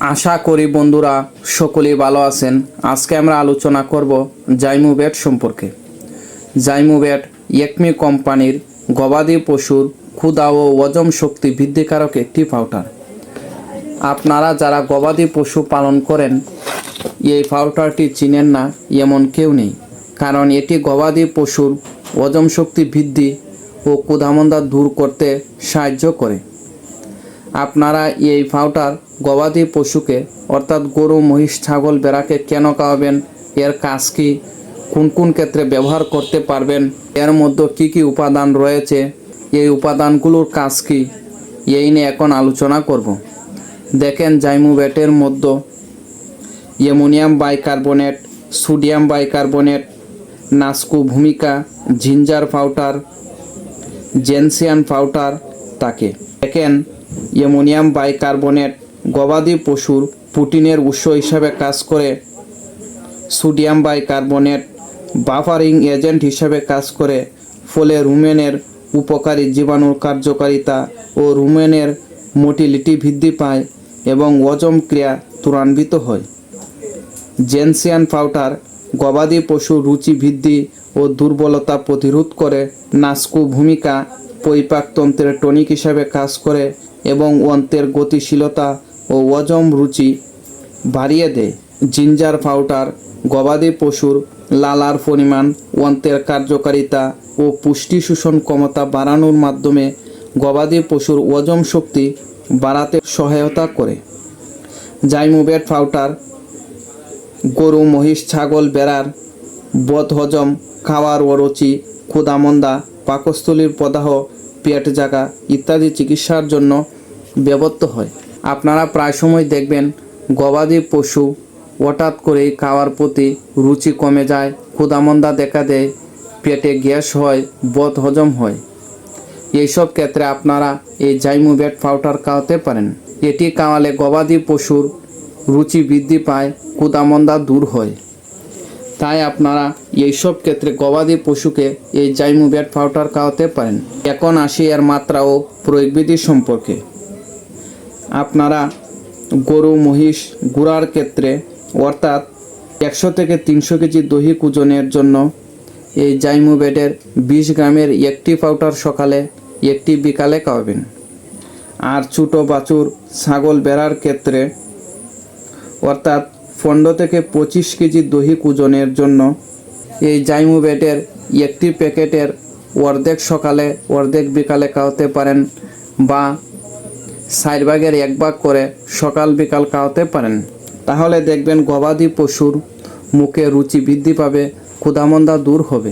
আশা করি বন্ধুরা সকলেই ভালো আছেন। আজকে আমরা আলোচনা করব জাইমোভেট সম্পর্কে। জাইমোভেট একমি কোম্পানির গবাদি পশুর ক্ষুধা ও হজম শক্তি বৃদ্ধিকারক একটি পাউডার। আপনারা যারা গবাদি পশু পালন করেন এই পাউডারটি চিনেন না এমন কেউ নেই, কারণ এটি গবাদি পশুর হজম শক্তি বৃদ্ধি ও ক্ষুধামন্দা দূর করতে সাহায্য করে। আপনারা এই পাউডার গবাদি পশুকে অর্থাৎ গরু, মহিষ, ছাগল, ভেড়াকে কেন খাওয়াবেন, এর কাজ কী, কোন কোন ক্ষেত্রে ব্যবহার করতে পারবেন, এর মধ্যে কী কী উপাদান রয়েছে, এই উপাদানগুলোর কাজ কী, এই নিয়ে এখন আলোচনা করব। দেখেন, জাইমোভেটের মধ্যে অ্যামোনিয়াম বাইকার্বনেট, সোডিয়াম বাইকার্বনেট, নাসকো ভূমিকা, জিঞ্জার পাউডার, জেনসিয়ান পাউডার থাকে। দেখেন, অ্যামোনিয়াম বাইকার্বনেট গবাদি পশুর প্রোটিনের উৎস হিসাবে কাজ করে। সোডিয়াম বাইকার্বনেট বাফারিং এজেন্ট হিসাবে কাজ করে, ফলে রুমেনের উপকারী জীবাণুর কার্যকারিতা ও রুমেনের মোটিলিটি বৃদ্ধি পায় এবং হজম ক্রিয়া ত্বরান্বিত হয়। জেনসিয়ান পাউডার গবাদি পশুর রুচি বৃদ্ধি ও দুর্বলতা প্রতিরোধ করে। নাসকো ভূমিকা পরিপাকতন্ত্রের টনিক হিসাবে কাজ করে এবং অন্ত্রের গতিশীলতা ও হজম রুচি বাড়িয়ে দেয়। জিঞ্জার পাউডার গবাদি পশুর লালার পরিমাণ, অন্ত্রের কার্যকারিতা ও পুষ্টি শোষণ ক্ষমতা বাড়ানোর মাধ্যমে গবাদি পশুর হজম শক্তি বাড়াতে সহায়তা করে। জাইমোভেট পাউডার গরু, মহিষ, ছাগল, ভেড়ার বদহজম, খাওয়ার অরুচি, ক্ষুধামন্দা, পাকস্থলীর প্রদাহ, পেট জাগা ইত্যাদি চিকিৎসার জন্য ব্যবহৃত হয়। আপনারা প্রায় সময় দেখবেন গবাদি পশু হঠাৎ করেই খাওয়ার প্রতি রুচি কমে যায়, ক্ষুধামন্দা দেখা দেয়, পেটে গ্যাস হয়, বদহজম হয়। এইসব ক্ষেত্রে আপনারা এই জাইমোভেট পাউডার খাওয়াতে পারেন। এটি খাওয়ালে গবাদি পশুর রুচি বৃদ্ধি পায়, ক্ষুধামন্দা দূর হয়। তাই আপনারা এইসব ক্ষেত্রে গবাদি পশুকে এই জাইমোভেট পাউডার খাওয়াতে পারেন। এখন আসি এর মাত্রা ও প্রয়োগবিধি সম্পর্কে। আপনারা গরু, মহিষ, গুড়ার ক্ষেত্রে অর্থাৎ 100 থেকে 300 কেজি দৈহিক ওজনের জন্য এই জাইমোভেটের 20 গ্রামের একটি পাউডার সকালে, একটি বিকালে খাওয়াবেন। আর ছোটো বাছুর, ছাগল, ভেড়ার ক্ষেত্রে অর্থাৎ 15 থেকে 25 কেজি দৈহিক ওজনের জন্য এই জাইমোভেটের একটি প্যাকেটের অর্ধেক সকালে, অর্ধেক বিকালে খাওয়াতে পারেন, বা 4 ভাগের 1 ভাগ করে সকাল বিকাল খাওয়াতে পারেন। তাহলে দেখবেন গবাদি পশুর মুখে রুচি বৃদ্ধি পাবে, ক্ষুধামন্দা দূর হবে।